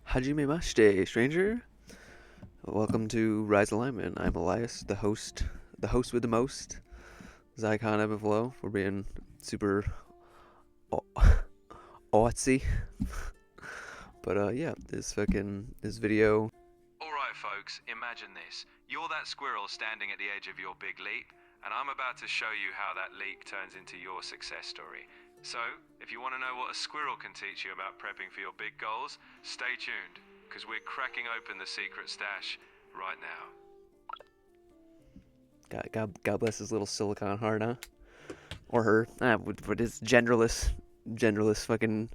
Hajime stranger. Welcome to Rise Alignment. I'm Elias, the host with the most. Zycon ebb and flow for being super artsy. But yeah, this video. Alright folks, imagine this. You're that squirrel standing at the edge of your big leap, and I'm about to show you how that leap turns into your success story. So, if you want to know what a squirrel can teach you about prepping for your big goals, stay tuned, because we're cracking open the secret stash right now. God bless his little silicon heart, huh? Or her. With his genderless fucking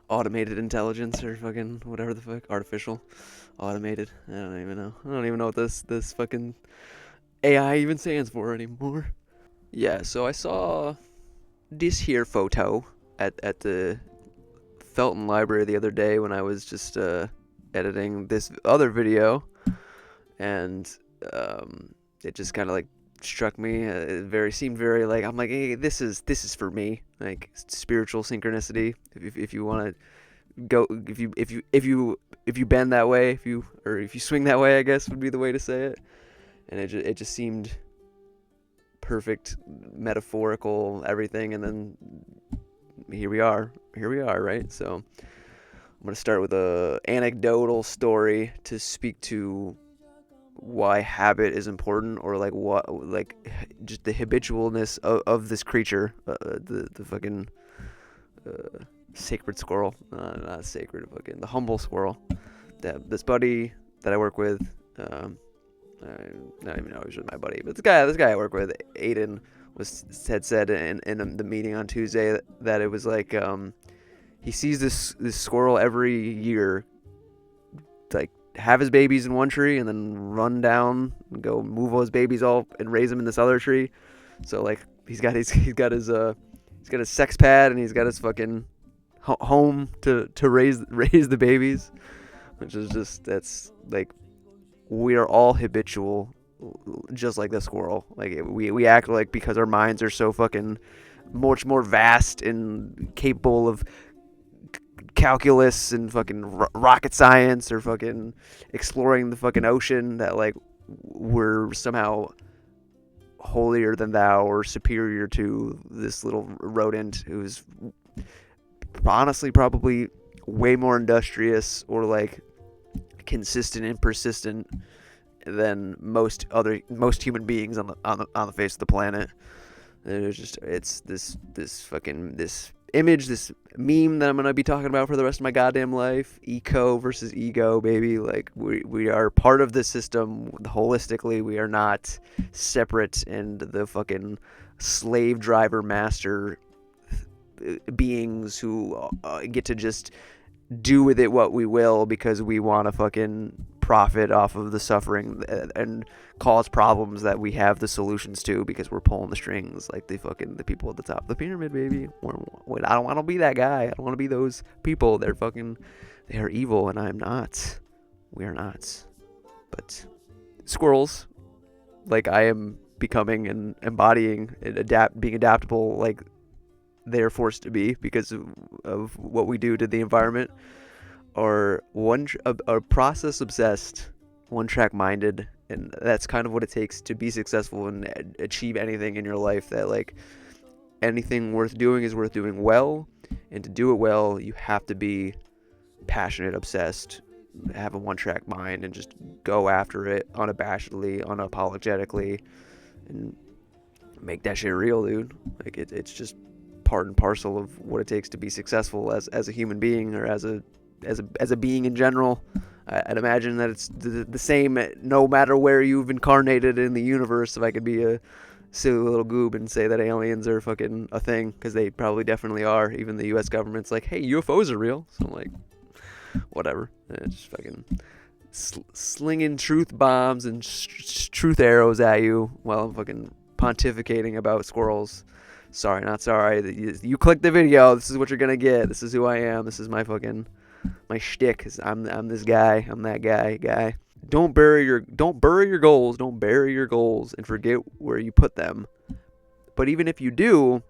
automated intelligence or fucking whatever the fuck, artificial, automated. I don't even know. I don't even know what this fucking AI even stands for anymore. Yeah, so I saw this here photo at the Felton Library the other day when I was just editing this other video, and it just kind of like struck me. It seemed very like, I'm like, hey, this is for me, like spiritual synchronicity. If you want to go, if you bend that way, if you swing that way, I guess would be the way to say it. And it just seemed perfect, metaphorical, everything. And then here we are, right? So I'm gonna start with a anecdotal story to speak to why habit is important, or like just the habitualness of this creature, the fucking sacred squirrel, not sacred, fucking the humble squirrel. That this buddy that I work with, I don't even know if he's my buddy, but this guy I work with, Aiden, had said in the meeting on Tuesday that it was like he sees this squirrel every year, like have his babies in one tree and then run down and go move all his babies all and raise them in this other tree. So like he's got his sex pad and he's got his fucking home to raise the babies, which is just, that's like, we are all habitual, just like the squirrel. Like we act like, because our minds are so fucking much more vast and capable of calculus and fucking rocket science, or fucking exploring the fucking ocean, that like we're somehow holier than thou or superior to this little rodent who's honestly probably way more industrious or like consistent and persistent than most human beings on the face of the planet. It's this image, this meme that I'm gonna be talking about for the rest of my goddamn life. Eco versus ego, baby. Like we are part of the system holistically. We are not separate and the fucking slave driver master beings who get to just do with it what we will because we want to fucking profit off of the suffering and cause problems that we have the solutions to because we're pulling the strings like the people at the top of the pyramid, baby. I don't want to be that guy. I don't want to be those people. They're evil, and I'm not. We are not. But squirrels, like I am becoming and embodying and being adaptable, like they're forced to be because of what we do to the environment, are process obsessed, one track minded, and that's kind of what it takes to be successful and achieve anything in your life. That like anything worth doing is worth doing well, and to do it well you have to be passionate, obsessed, have a one track mind, and just go after it unabashedly, unapologetically, and make that shit real, dude. Like it's just part and parcel of what it takes to be successful as a human being, or as a being in general. I'd imagine that it's the same no matter where you've incarnated in the universe. If I could be a silly little goob and say that aliens are fucking a thing, because they probably definitely are. Even the US government's like, hey, UFOs are real. So I'm like, whatever. Just fucking slinging truth bombs and truth arrows at you while I'm fucking pontificating about squirrels. Sorry, not sorry. You clicked the video. This is what you're gonna get. This is who I am. This is my shtick. I'm this guy. I'm that guy. Don't bury your goals. Don't bury your goals and forget where you put them. But even if you do,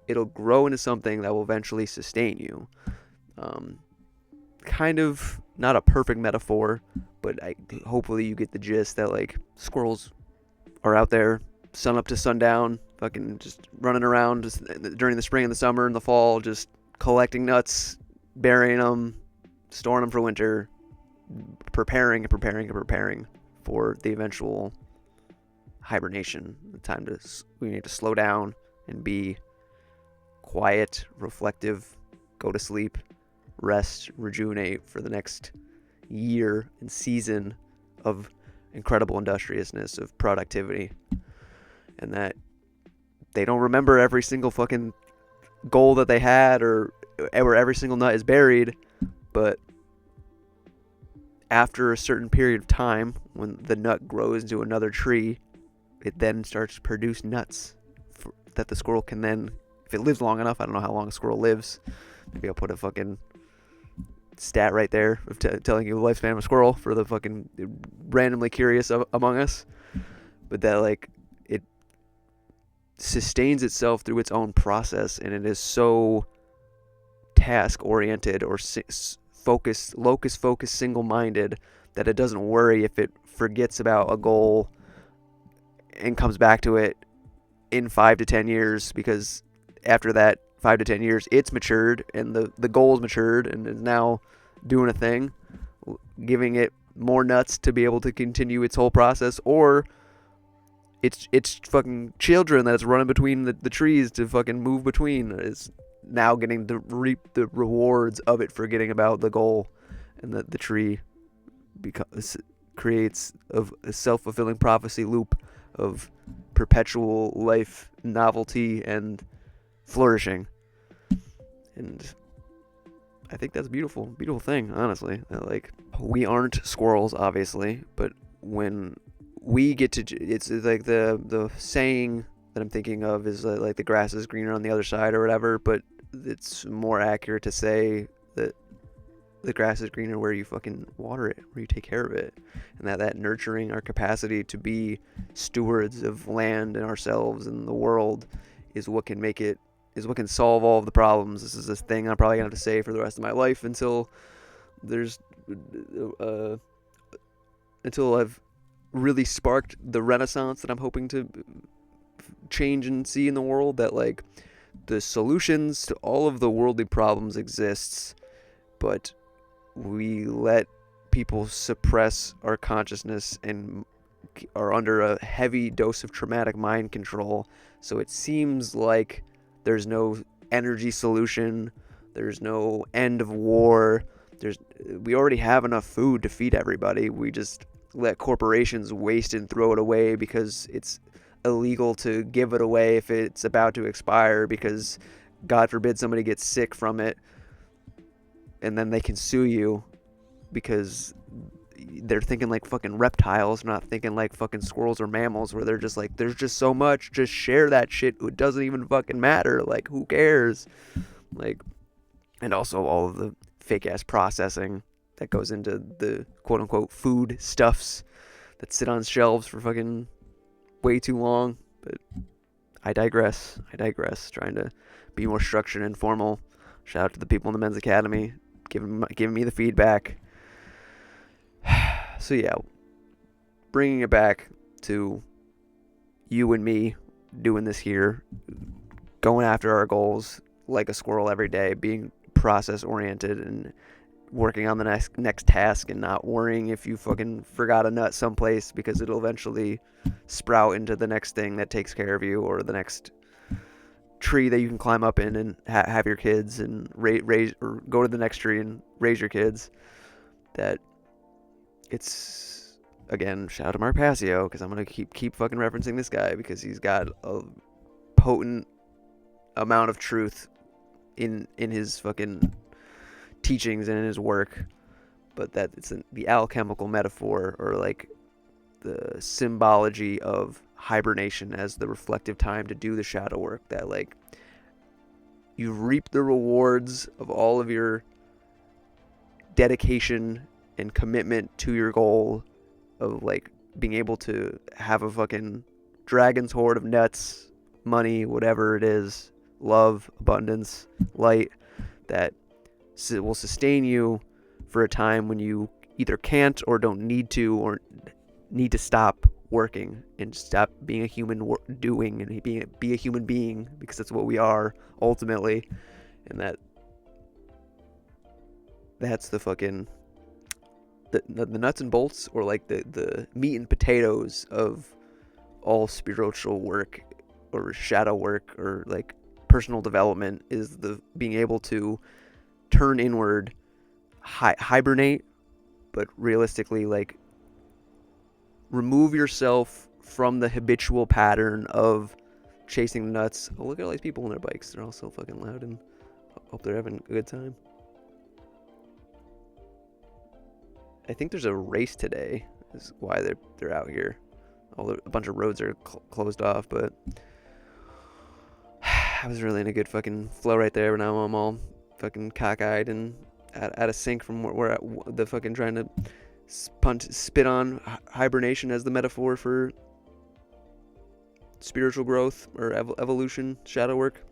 it'll grow into something that will eventually sustain you. Kind of not a perfect metaphor, but hopefully you get the gist that like squirrels are out there sun up to sundown, fucking just running around just during the spring and the summer and the fall, just collecting nuts, burying them, storing them for winter, preparing and preparing and preparing for the eventual hibernation. The time to we need to slow down and be quiet, reflective, go to sleep, rest, rejuvenate for the next year and season of incredible industriousness, of productivity, and that they don't remember every single fucking goal that they had or where every single nut is buried, but after a certain period of time, when the nut grows into another tree, it then starts to produce nuts that the squirrel can then, if it lives long enough, I don't know how long a squirrel lives, maybe I'll put a fucking stat right there of telling you the lifespan of a squirrel for the fucking randomly curious among us, but that like it sustains itself through its own process, and it is so task oriented or locus focused, single minded, that it doesn't worry if it forgets about a goal and comes back to it in 5 to 10 years, because after that 5 to 10 years it's matured and the goal is matured and is now doing a thing, giving it more nuts to be able to continue its whole process, or it's fucking children that's running between the trees to fucking move between is now getting to reap the rewards of it forgetting about the goal, and the tree creates a self-fulfilling prophecy loop of perpetual life, novelty, and flourishing. And I think that's a beautiful thing, honestly. Like, we aren't squirrels, obviously, but when we get to, it's like the saying that I'm thinking of is like the grass is greener on the other side or whatever, but it's more accurate to say that the grass is greener where you fucking water it, where you take care of it, and that nurturing our capacity to be stewards of land and ourselves and the world is what can make it, is what can solve all of the problems. This is this thing I'm probably gonna have to say for the rest of my life until there's until I've really sparked the renaissance that I'm hoping to change and see in the world, that like the solutions to all of the worldly problems exists, but we let people suppress our consciousness and are under a heavy dose of traumatic mind control. So it seems like there's no energy solution, there's no end of war, we already have enough food to feed everybody. We just let corporations waste and throw it away because it's illegal to give it away if it's about to expire, because God forbid somebody gets sick from it and then they can sue you because they're thinking like fucking reptiles, not thinking like fucking squirrels or mammals, where they're just like, there's just so much, just share that shit, it doesn't even fucking matter, like who cares, like. And also all of the fake ass processing that goes into the quote unquote food stuffs that sit on shelves for fucking way too long. But I digress, trying to be more structured and formal. Shout out to the people in the men's academy giving me the feedback. So yeah, bringing it back to you and me doing this here, going after our goals like a squirrel every day, being process oriented and working on the next task and not worrying if you fucking forgot a nut someplace, because it'll eventually sprout into the next thing that takes care of you, or the next tree that you can climb up in and have your kids and raise, or go to the next tree and raise your kids. That it's, again, shout out to Mark Passio, because I'm gonna keep fucking referencing this guy because he's got a potent amount of truth in his fucking teachings and in his work, but that it's the alchemical metaphor, or like the symbology of hibernation as the reflective time to do the shadow work, that like you reap the rewards of all of your dedication and commitment to your goal of like being able to have a fucking dragon's hoard of nuts, money, whatever it is, love, abundance, light, that will sustain you for a time when you either can't or don't need to, or need to stop working and stop being a human doing, and be a human being, because that's what we are ultimately. And that's the fucking the nuts and bolts, or like the meat and potatoes of all spiritual work or shadow work or like personal development, is the being able to turn inward, hibernate, but realistically, like, remove yourself from the habitual pattern of chasing the nuts. Oh, look at all these people on their bikes. They're all so fucking loud, and hope they're having a good time. I think there's a race today, is why they're out here. A bunch of roads are closed off, but I was really in a good fucking flow right there, but now I'm all fucking cockeyed and out of sync from where the fucking trying to spit on hibernation as the metaphor for spiritual growth or evolution, shadow work.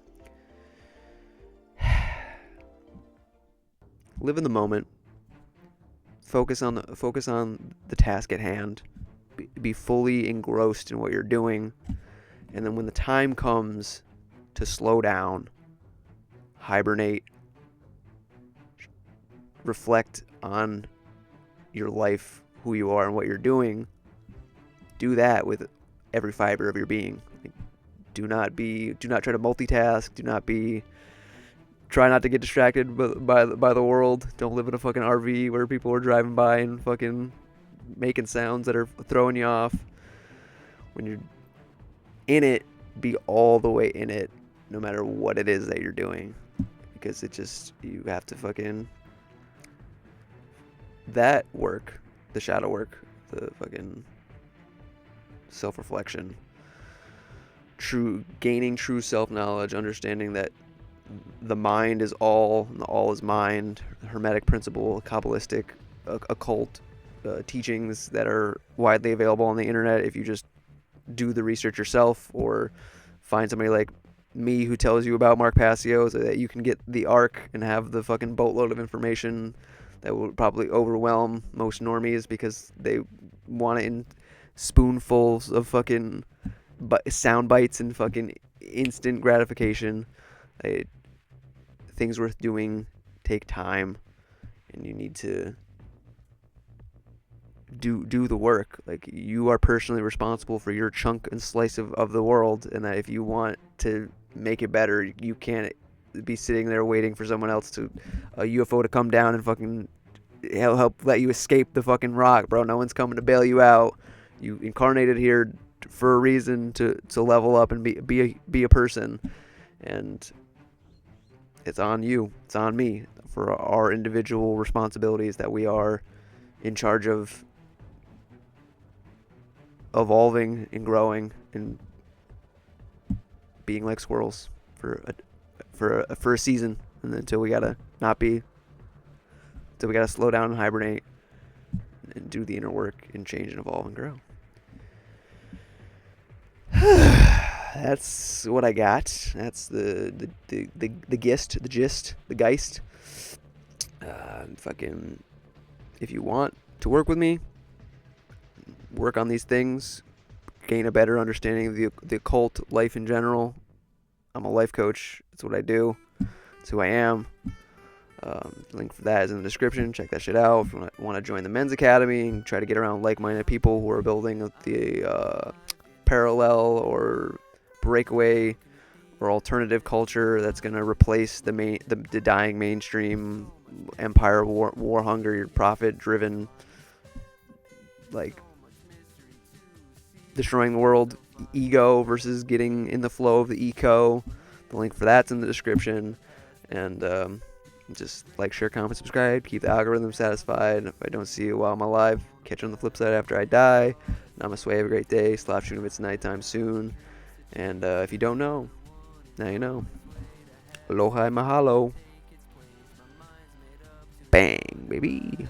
Live in the moment. Focus on the task at hand. Be fully engrossed in what you're doing, and then when the time comes to slow down, hibernate, reflect on your life, who you are, and what you're doing, do that with every fiber of your being. Like, do not try to multitask. Try not to get distracted by the world. Don't live in a fucking RV where people are driving by and fucking making sounds that are throwing you off. When you're in it, be all the way in it, no matter what it is that you're doing, because you have to fucking, that work, the shadow work, the fucking self-reflection, gaining true self-knowledge, understanding that the mind is all, and the all is mind, hermetic principle, Kabbalistic, occult teachings that are widely available on the internet if you just do the research yourself, or find somebody like me who tells you about Mark Passio, so that you can get the arc and have the fucking boatload of information that will probably overwhelm most normies, because they want it in spoonfuls of fucking sound bites and fucking instant gratification. Things worth doing take time, and you need to do the work. Like, you are personally responsible for your chunk and slice of the world, and that if you want to make it better, you can't be sitting there waiting for someone else a UFO to come down and fucking help let you escape the fucking rock, bro. No one's coming to bail you out. You incarnated here for a reason, to level up and be a person, and it's on you, it's on me, for our individual responsibilities that we are in charge of evolving and growing and being like squirrels for a season, and until we gotta slow down and hibernate and do the inner work and change and evolve and grow. That's what I got. That's the gist, the geist. Fucking, if you want to work with me, work on these things, gain a better understanding of the occult, life in general. I'm a life coach. That's what I do. That's who I am. Link for that is in the description. Check that shit out. If you want to join the Men's Academy and try to get around like-minded people who are building the parallel or breakaway or alternative culture that's going to replace the dying mainstream empire, war hunger, profit driven, like, destroying the world ego versus getting in the flow of the eco. The link for that's in the description. And just like, share, comment, subscribe, keep the algorithm satisfied. If I don't see you while I'm alive, catch you on the flip side after I die. Namaste, have a great day. Slap shoot if it's nighttime soon. And if you don't know, now you know. Aloha and mahalo. Bang, baby.